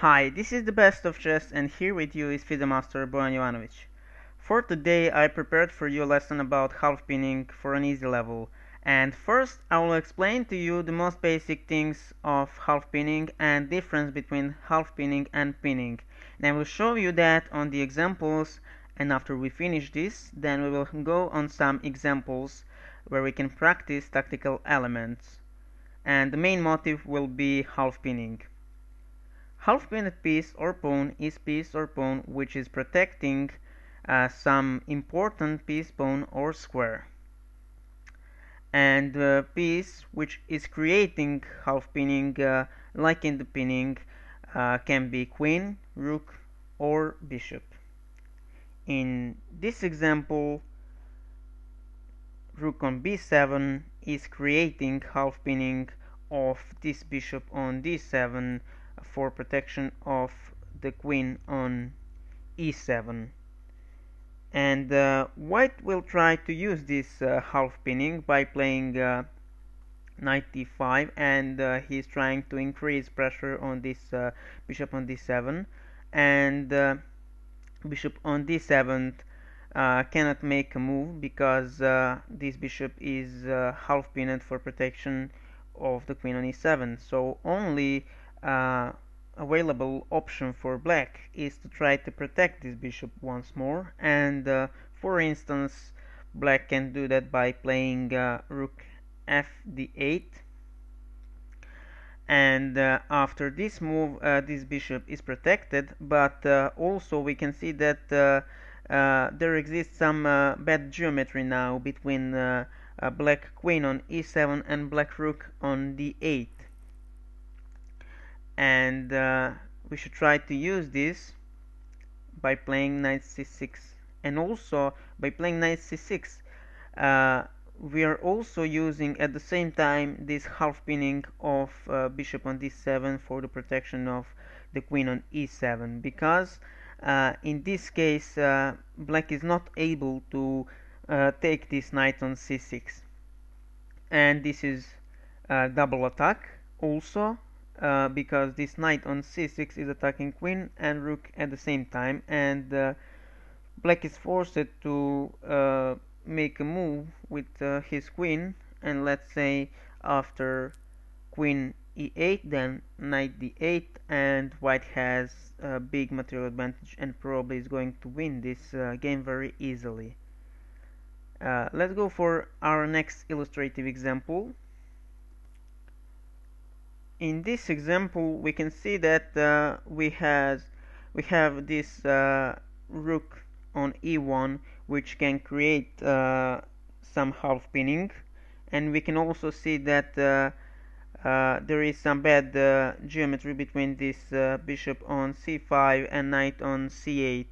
Hi, this is the best of chess, and here with you is FIDE Master Bojan Jovanovic. For today I prepared for you a lesson about half pinning for an easy level. And first I will explain to you the most basic things of half pinning and difference between half pinning and pinning. And I will show you that on the examples, and after we finish this, then we will go on some examples where we can practice tactical elements. And the main motive will be half pinning. Half-pinned piece or pawn is piece or pawn which is protecting some important piece, pawn or square. And piece which is creating half-pinning, like in the pinning, can be queen, rook or bishop. In this example, rook on b7 is creating half-pinning of this bishop on d7 for protection of the queen on e7. And white will try to use this half pinning by playing knight d5, and he's trying to increase pressure on this bishop on d7, and bishop on d7 cannot make a move because this bishop is half pinned for protection of the queen on e7. So only available option for black is to try to protect this bishop once more, and for instance black can do that by playing rook f d8, and after this move this bishop is protected, but also we can see that there exists some bad geometry now between black queen on e7 and black rook on d8, and we should try to use this by playing knight c6. And also by playing knight c6 we are also using at the same time this half pinning of bishop on d7 for the protection of the queen on e7, because in this case black is not able to take this knight on c6, and this is a double attack also, because this knight on c6 is attacking queen and rook at the same time, and black is forced to make a move with his queen, and let's say after queen e8 then knight d8, and white has a big material advantage and probably is going to win this game very easily. Let's go for our next illustrative example. In this example we can see that we have this rook on e1 which can create some half pinning, and we can also see that there is some bad geometry between this bishop on c5 and knight on c8,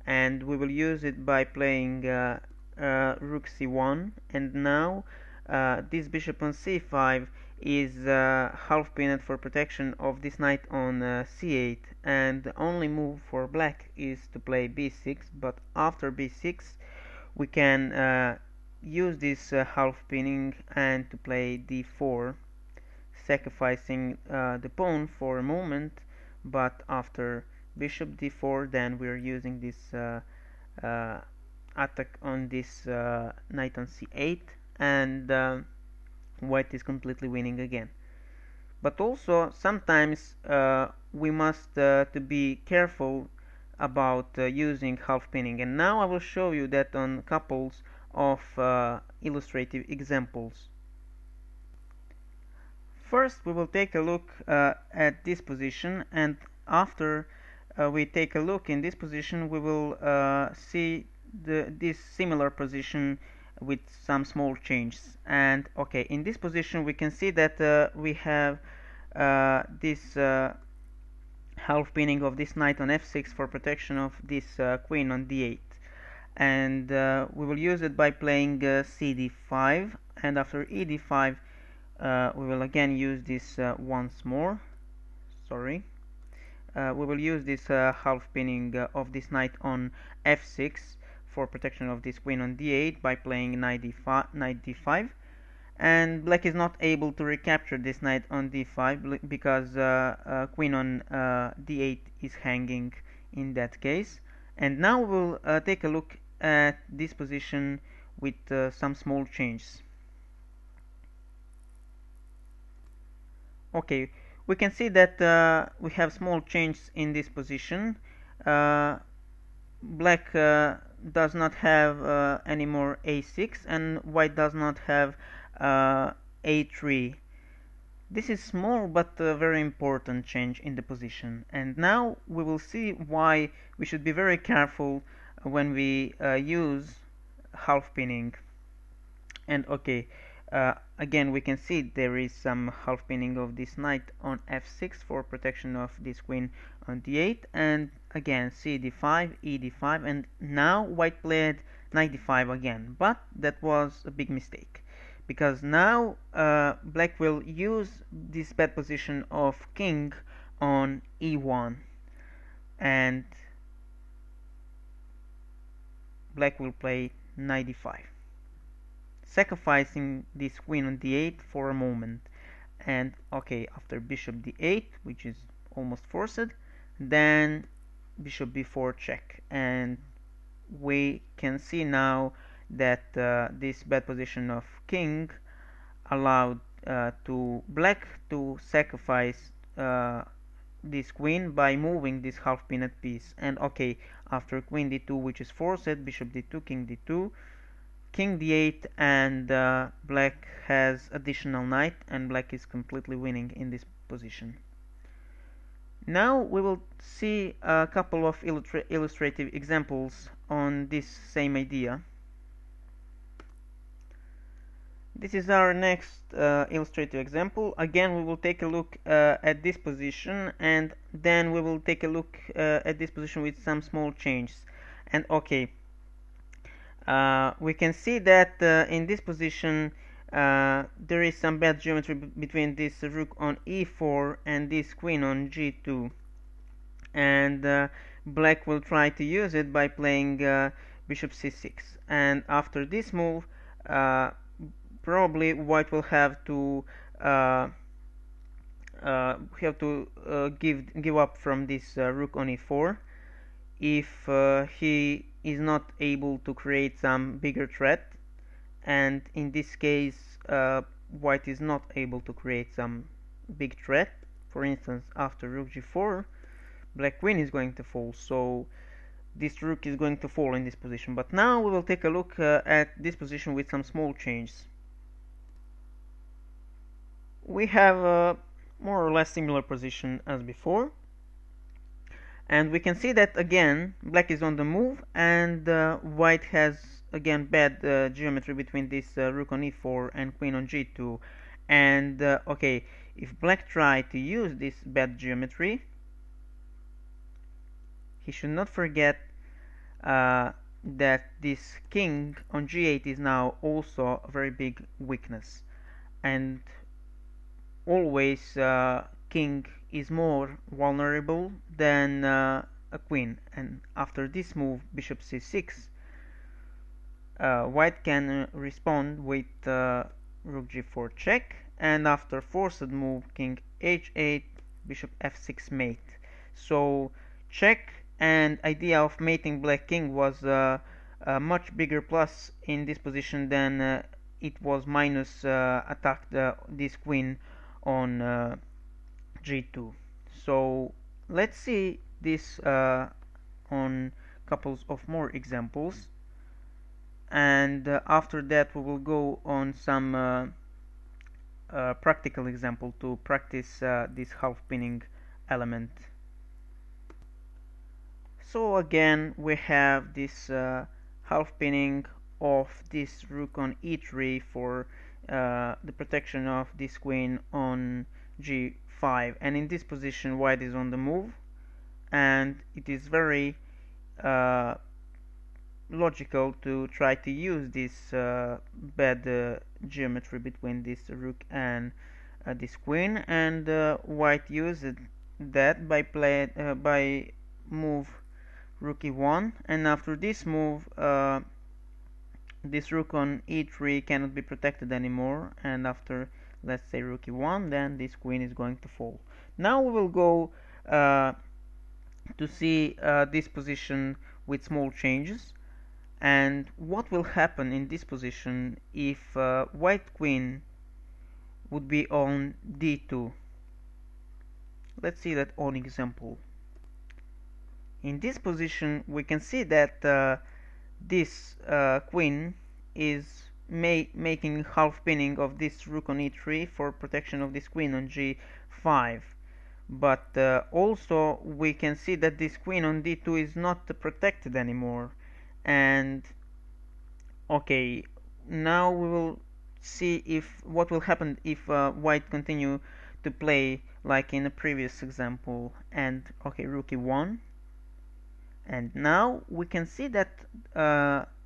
and we will use it by playing rook c1, and now this bishop on c5 is half pinned for protection of this knight on c8, and the only move for black is to play b6, but after b6 we can use this half pinning and to play d4, sacrificing the pawn for a moment, but after bishop d4 then we are using this attack on this knight on c8, and white is completely winning again. But also sometimes we must to be careful about using half pinning, and now I will show you that on couples of illustrative examples. First we will take a look at this position, and after we take a look in this position we will see this similar position with some small changes. And okay, in this position we can see that we have this half pinning of this knight on f6 for protection of this queen on d8, and we will use it by playing cd5, and after ed5 we will again use this once more. We will use this half pinning of this knight on f6 for protection of this queen on d8 by playing knight d5, and black is not able to recapture this knight on d5 because queen on d8 is hanging in that case. And now we'll take a look at this position with some small changes. Okay, we can see that we have small changes in this position. Black does not have anymore a6, and white does not have a3. This is small but very important change in the position, and now we will see why we should be very careful when we use half pinning. And okay, again we can see there is some half pinning of this knight on f6 for protection of this queen on d8, and again c d5, e d5, and now white played knight d5 again, but that was a big mistake because now black will use this bad position of king on e1, and black will play knight d5, sacrificing this queen on d8 for a moment. And okay, after bishop d8, which is almost forced, then bishop b4 check, and we can see now that this bad position of king allowed to black to sacrifice this queen by moving this half pinned piece. And okay, after queen d2, which is forced, bishop d2, king d2, king d8, and black has additional knight, and black is completely winning in this position. Now we will see a couple of illustrative examples on this same idea. This is our next illustrative example. Again, we will take a look at this position, and then we will take a look at this position with some small changes. And okay, we can see that in this position there is some bad geometry between this rook on e4 and this queen on g2, and black will try to use it by playing bishop c6, and after this move probably white will have to give up from this rook on e4 if he is not able to create some bigger threat. And in this case white is not able to create some big threat. For instance, after rook g4, black queen is going to fall, so this rook is going to fall in this position. But now we will take a look at this position with some small changes. We have a more or less similar position as before, and we can see that again black is on the move, and white has again bad geometry between this rook on e4 and queen on g2. And okay, if black try to use this bad geometry, he should not forget that this king on g8 is now also a very big weakness, and always king is more vulnerable than a queen. And after this move, bishop c6, white can respond with rook g4 check, and after forced move, king h8, bishop f6 mate. So check and idea of mating black king was a much bigger plus in this position than it was minus attack this queen on g2. So let's see this on couples of more examples, and after that we will go on some practical example to practice this half pinning element. So again we have this half pinning of this rook on e3 for the protection of this queen on g5, and in this position white is on the move, and it is very logical to try to use this bad geometry between this rook and this queen, and white used that by move rook e1, and after this move this rook on e3 cannot be protected anymore, and after, let's say, rook e1, then this queen is going to fall. Now we will go to see this position with small changes, and what will happen in this position if white queen would be on d2. Let's see that on example. In this position we can see that this queen is making half pinning of this rook on e3 for protection of this queen on g5, but also we can see that this queen on d2 is not protected anymore. And okay, now we will see if what will happen if white continue to play like in the previous example. And okay, rook e1, and now we can see that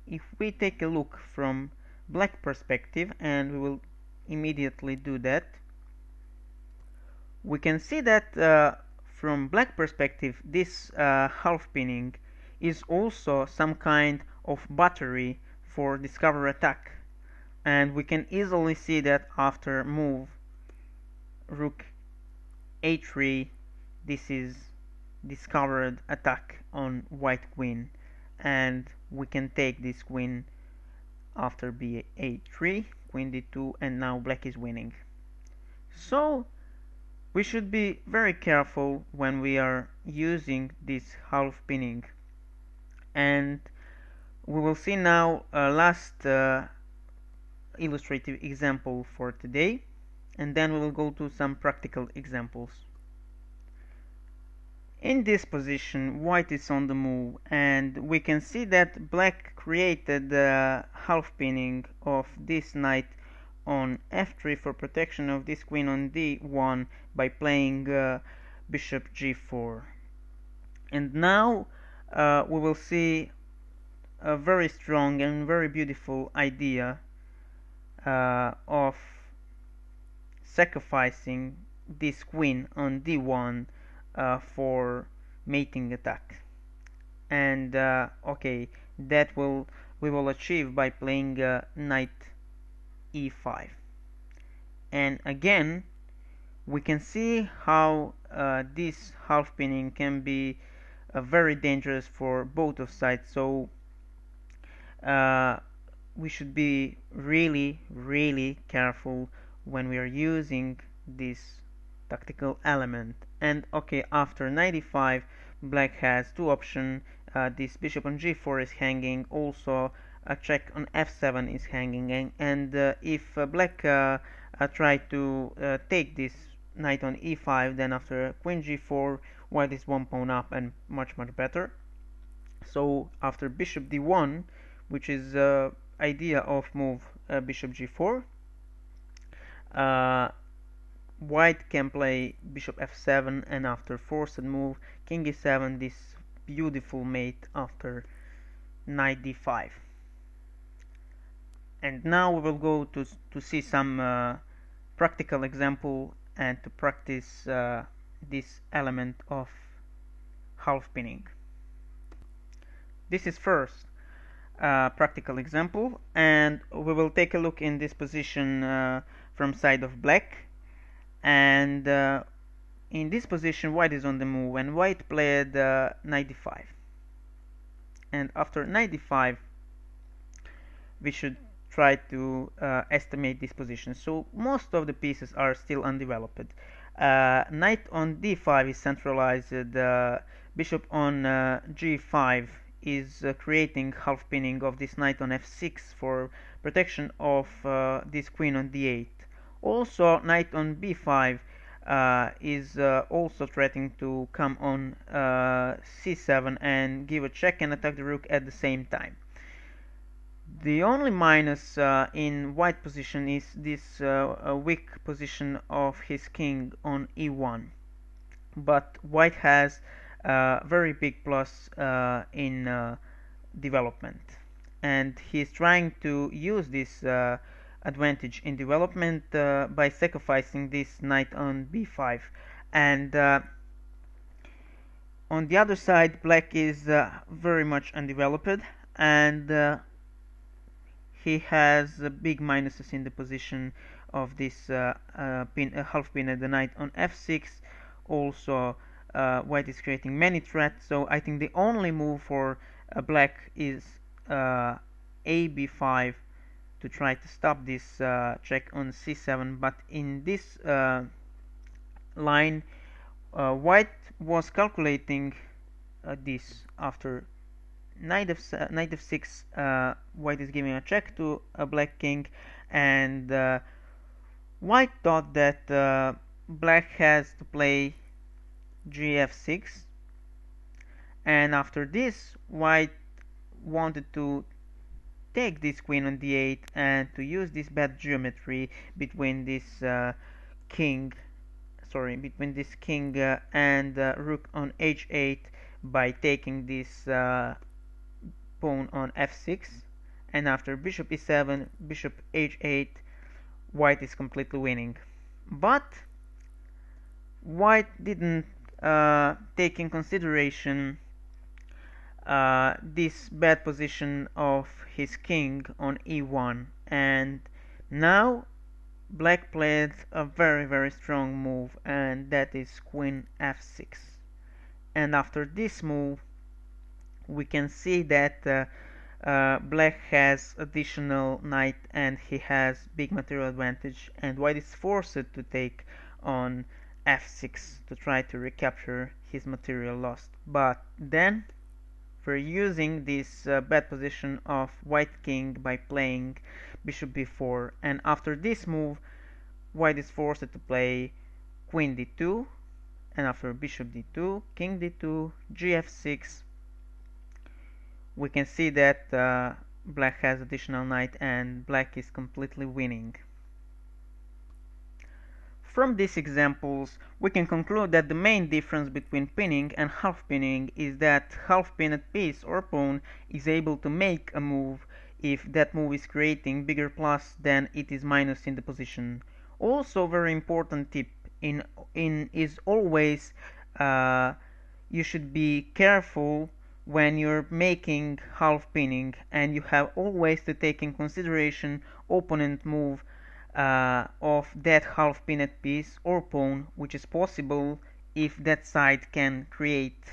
if we take a look from black perspective, and we will immediately do that, we can see that from black perspective this half pinning is also some kind of battery for discover attack, and we can easily see that after move rook a3 this is discovered attack on white queen, and we can take this queen after ba3, queen d2, and now black is winning. So we should be very careful when we are using this half pinning. And we will see now a last illustrative example for today, and then we will go to some practical examples. In this position white is on the move, and we can see that black created the half pinning of this knight on f3 for protection of this queen on d1 by playing bishop g4. And now we will see a very strong and very beautiful idea of sacrificing this queen on d1 for mating attack. And okay, that we will achieve by playing knight e5. And again we can see how this half pinning can be very dangerous for both of sides. So we should be really careful when we are using this tactical element. And okay, after knight e5 black has two options. This bishop on g4 is hanging, also a check on f7 is hanging, and if black try to take this knight on e5, then after queen g4 white is one pawn up and much better. So after bishop d1, which is idea of move bishop g4, white can play bishop f7, and after forced move king e7, this beautiful mate after knight d5. And now we will go to see some practical example and to practice this element of half pinning. This is first practical example, and we will take a look in this position from side of black. And in this position white is on the move, and white played knight d5, and after knight d5 we should try to estimate this position. So most of the pieces are still undeveloped. Knight on d5 is centralized, bishop on g5 is creating half pinning of this knight on f6 for protection of this queen on d8. Also knight on b5 is also threatening to come on c7 and give a check and attack the rook at the same time. The only minus in white position is this weak position of his king on e1, but white has very big plus in development, and he is trying to use this advantage in development by sacrificing this knight on b5. And on the other side black is very much undeveloped, and he has big minuses in the position of this half pin at the knight on f6. Also, white is creating many threats, so I think the only move for black is a b5 to try to stop this check on c7. But in this line, white was calculating this after knight f6. White is giving a check to a black king, and white thought that black has to play gf6, and after this white wanted to take this queen on d8 and to use this bad geometry between this king and rook on h8 by taking this pawn on f6, and after bishop e7, bishop h8, white is completely winning. But white didn't take in consideration this bad position of his king on e1, and now black played a very strong move, and that is queen f6. And after this move we can see that black has additional knight and he has big material advantage, and white is forced to take on f6 to try to recapture his material lost. But then we're using this bad position of white king by playing bishop b4, and after this move white is forced to play queen d2, and after bishop d2, king d2, gf6, we can see that black has additional knight and black is completely winning. From these examples, we can conclude that the main difference between pinning and half pinning is that half pinned piece or pawn is able to make a move if that move is creating bigger plus than it is minus in the position. Also, very important tip is always you should be careful when you're making half pinning, and you have always to take in consideration opponent move of that half pinned piece or pawn, which is possible if that side can create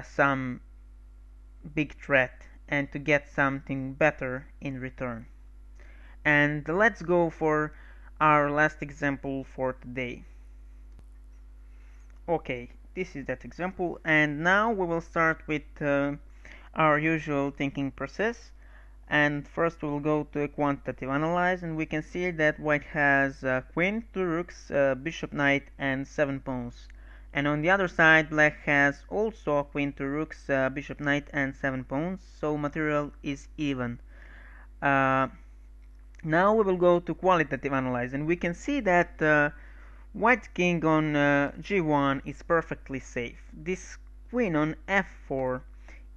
some big threat and to get something better in return. And let's go for our last example for today. Okay, this is that example, and now we will start with our usual thinking process. And first we will go to a quantitative analyze, and we can see that white has queen, 2 rooks, bishop, knight, and 7 pawns. And on the other side, black has also queen, 2 rooks, bishop, knight, and 7 pawns, so material is even. Now we will go to qualitative analyze, and we can see that white king on g1 is perfectly safe. This queen on f4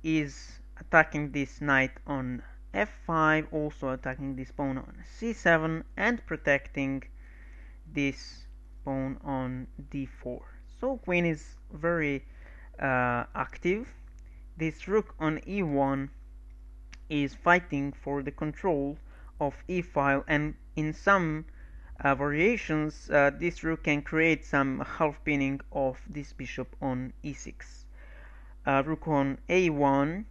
is attacking this knight on f5, also attacking this pawn on c7 and protecting this pawn on d4. So queen is very active. This rook on e1 is fighting for the control of e-file, and in some variations this rook can create some half pinning of this bishop on e6. Rook on a1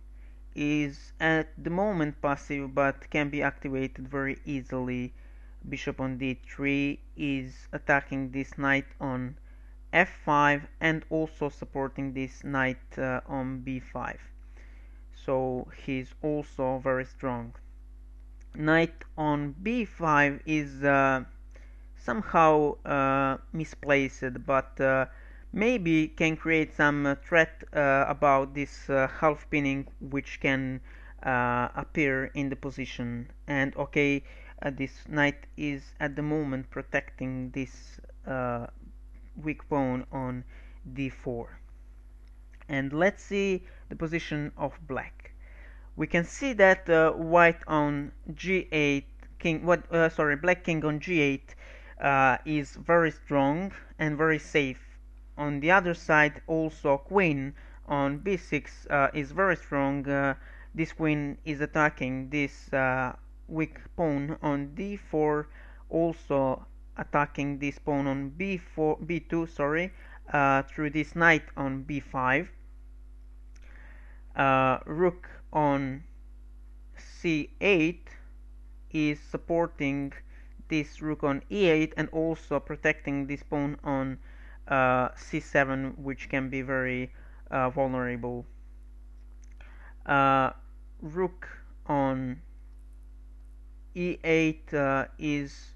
is at the moment passive but can be activated very easily. Bishop on d3 is attacking this knight on f5 and also supporting this knight on b5, so he's also very strong. Knight on b5 is somehow misplaced, but maybe can create some threat about this half pinning which can appear in the position. And okay, this knight is at the moment protecting this weak pawn on d4. And let's see the position of black. We can see that white on g8, black king on g8 is very strong and very safe. On the other side, also queen on b6 is very strong. This queen is attacking this weak pawn on d4, also attacking this pawn on b2, sorry, through this knight on b5, rook on c8 is supporting this rook on e8 and also protecting this pawn on c7, which can be very vulnerable. Rook on e8 is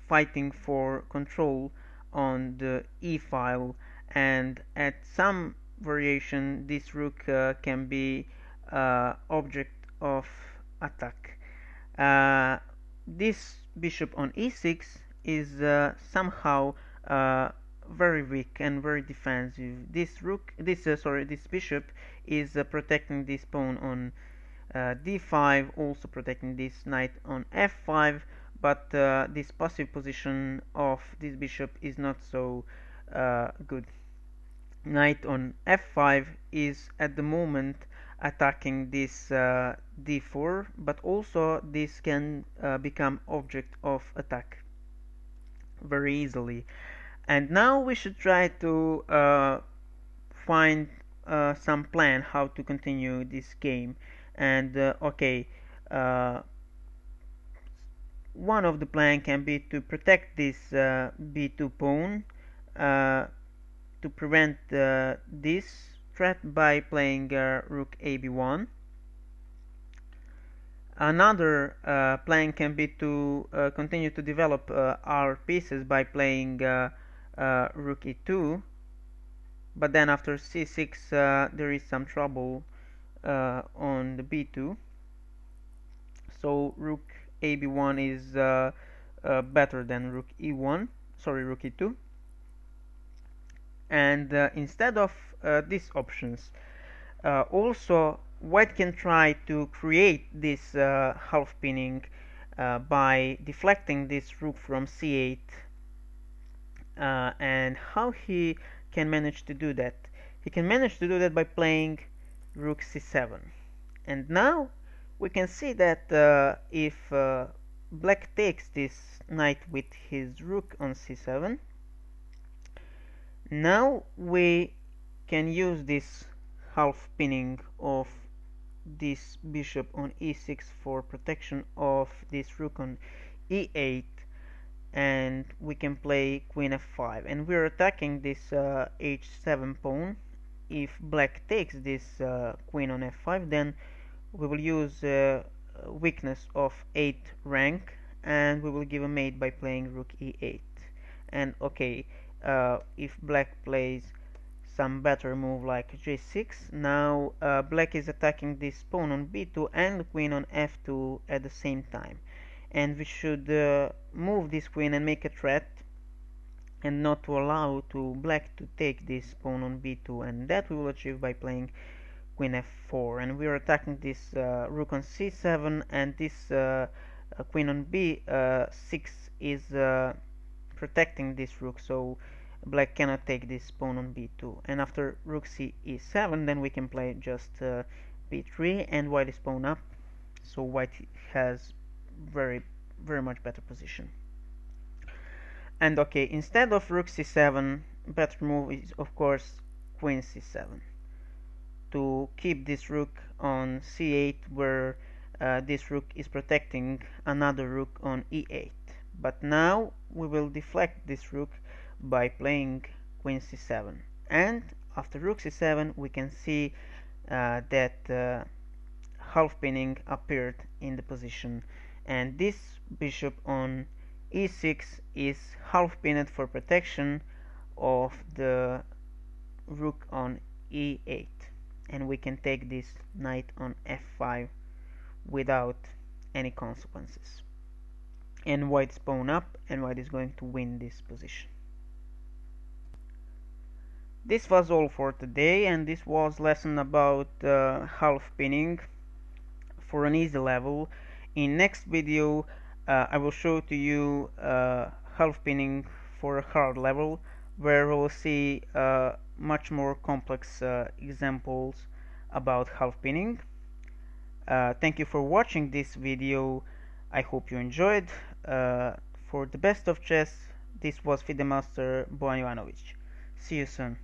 fighting for control on the e file, and at some variation this rook can be object of attack. This bishop on e6 is somehow very weak and very defensive. This bishop is protecting this pawn on d5, also protecting this knight on f5, but this passive position of this bishop is not so good. Knight on f5 is at the moment attacking this d4, but also this can become object of attack very easily. And now we should try to find some plan how to continue this game. And one of the plan can be to protect this b2 pawn, to prevent this threat by playing rook ab1. Another plan can be to continue to develop our pieces by playing rook e2, but then after c6 there is some trouble on the b2, so rook ab1 is better than rook e1, sorry, rook e2. And instead of these options, also white can try to create this half pinning by deflecting this rook from c8. And how he can manage to do that? He can manage to do that by playing rook c7. And now we can see that if black takes this knight with his rook on c7, now we can use this half pinning of this bishop on e6 for protection of this rook on e8, and we can play queen f5, and we're attacking this h7 pawn. If black takes this queen on f5, then we will use weakness of 8 rank, and we will give a mate by playing rook e8. And if black plays some better move like g6, now black is attacking this pawn on b2 and the queen on f2 at the same time, and we should move this queen and make a threat and not to allow to black to take this pawn on b2, and that we will achieve by playing queen f4. And we are attacking this rook on c7, and this queen on b6 is protecting this rook, so black cannot take this pawn on b2. And after rook c e7, then we can play just b3 and white is pawn up, so white has very much better position. And instead of rook c7, better move is of course queen c7 to keep this rook on c8, where this rook is protecting another rook on e8. But now we will deflect this rook by playing queen c7, and after rook c7 we can see that half pinning appeared in the position, and this bishop on e6 is half pinned for protection of the rook on e8, and we can take this knight on f5 without any consequences. And white's pawn up, and white is going to win this position. This was all for today, and this was lesson about half pinning for an easy level. In next video I will show to you half pinning for a hard level, where we will see much more complex examples about half pinning. Thank you for watching this video. I hope you enjoyed. Uh, for the best of chess, this was FIDE Master Bojan Ivanovic. See you soon.